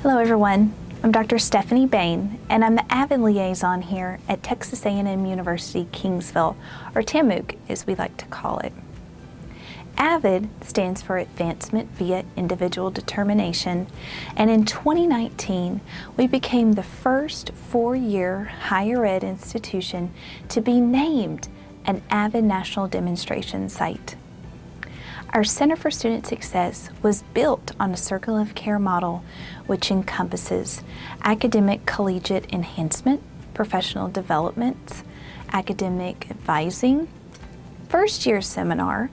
Hello everyone, I'm Dr. Stephanie Bain and I'm the AVID liaison here at Texas A&M University-Kingsville, or TAMUK as we like to call it. AVID stands for Advancement via Individual Determination, and in 2019 we became the first four-year higher ed institution to be named an AVID National Demonstration Site. Our Center for Student Success was built on a circle of care model which encompasses academic collegiate enhancement, professional development, academic advising, first-year seminar,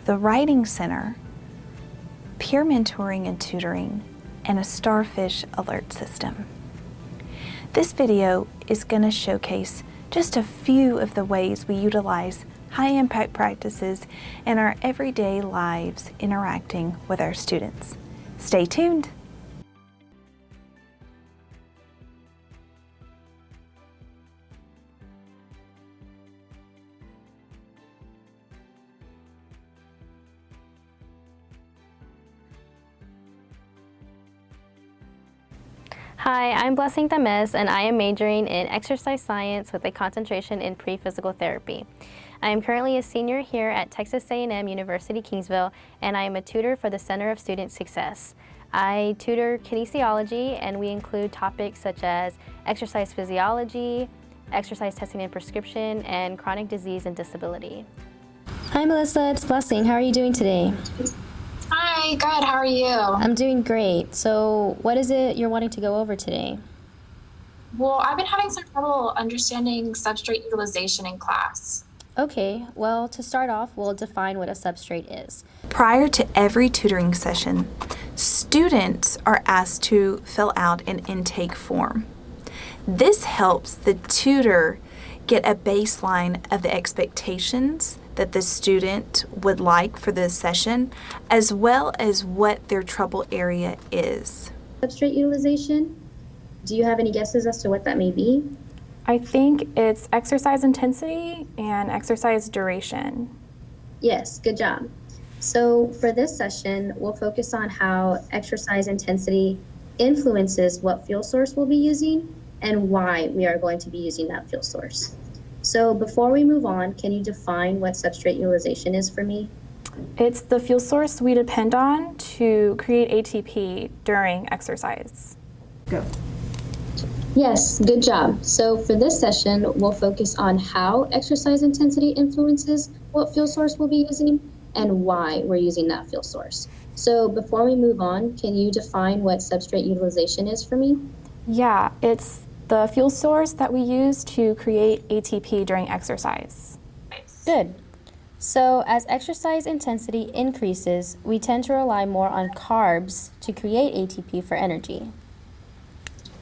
the Writing Center, peer mentoring and tutoring, and a starfish alert system. This video is going to showcase just a few of the ways we utilize high-impact practices in our everyday lives interacting with our students. Stay tuned. Hi, I'm Blessing Tamez, and I am majoring in exercise science with a concentration in pre-physical therapy. I am currently a senior here at Texas A&M University-Kingsville, and I am a tutor for the Center of Student Success. I tutor kinesiology, and we include topics such as exercise physiology, exercise testing and prescription, and chronic disease and disability. Hi Melissa, it's Blessing. How are you doing today? Hi, good. How are you? I'm doing great. So what is it you're wanting to go over today? Well, I've been having some trouble understanding substrate utilization in class. Okay, well, to start off, we'll define what a substrate is. Prior to every tutoring session, students are asked to fill out an intake form. This helps the tutor get a baseline of the expectations that the student would like for this session, as well as what their trouble area is. Substrate utilization, do you have any guesses as to what that may be? I think it's exercise intensity and exercise duration. Yes, good job. So for this session, we'll focus on how exercise intensity influences what fuel source we'll be using and why we are going to be using that fuel source. So before we move on, can you define what substrate utilization is for me? It's the fuel source we depend on to create ATP during exercise. Go. Yes, good job. So for this session, we'll focus on how exercise intensity influences what fuel source we'll be using and why we're using that fuel source. So before we move on, can you define what substrate utilization is for me? Yeah, it's the fuel source that we use to create ATP during exercise. Good. So as exercise intensity increases, we tend to rely more on carbs to create ATP for energy.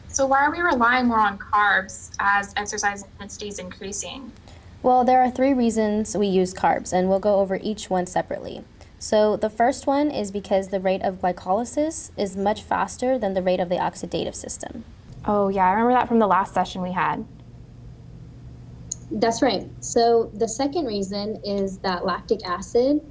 So why are we relying more on carbs as exercise intensity is increasing? Well, there are three reasons we use carbs, and we'll go over each one separately. So the first one is because the rate of glycolysis is much faster than the rate of the oxidative system. Oh yeah, I remember that from the last session we had. That's right. So the second reason is that lactic acid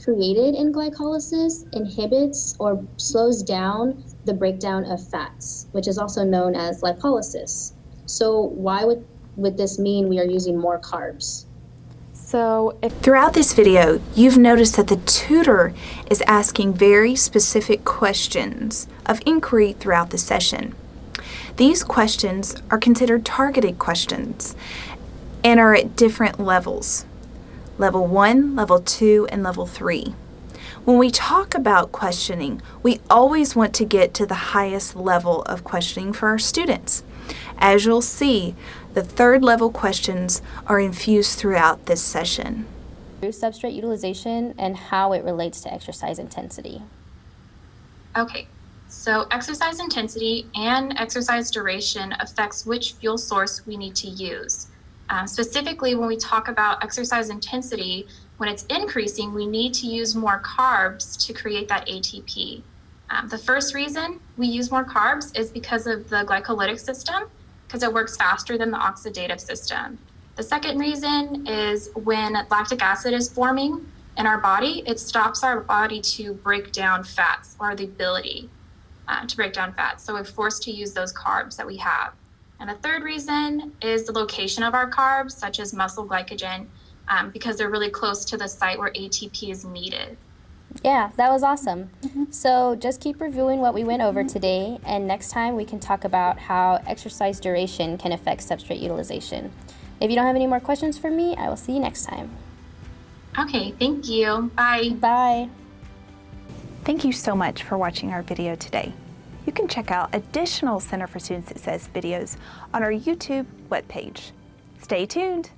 created in glycolysis inhibits or slows down the breakdown of fats, which is also known as lipolysis. So why would this mean we are using more carbs? So Throughout this video, you've noticed that the tutor is asking very specific questions of inquiry throughout the session. These questions are considered targeted questions and are at different levels. Level 1, Level 2, and Level 3. When we talk about questioning, we always want to get to the highest level of questioning for our students. As you'll see, the third level questions are infused throughout this session. Substrate utilization and how it relates to exercise intensity. Okay, so exercise intensity and exercise duration affects which fuel source we need to use. Specifically, when we talk about exercise intensity, when it's increasing, we need to use more carbs to create that ATP. The first reason we use more carbs is because of the glycolytic system, because it works faster than the oxidative system. The second reason is when lactic acid is forming in our body, it stops our body to break down fats, or the ability. to break down fats. So we're forced to use those carbs that we have. And the third reason is the location of our carbs, such as muscle glycogen, because they're really close to the site where ATP is needed. Yeah, that was awesome. So just keep reviewing what we went over today, and next time we can talk about how exercise duration can affect substrate utilization. If you don't have any more questions for me, I will see you next time. Okay, thank you. Bye. Bye. Thank you so much for watching our video today. You can check out additional Center for Student Success videos on our YouTube webpage. Stay tuned.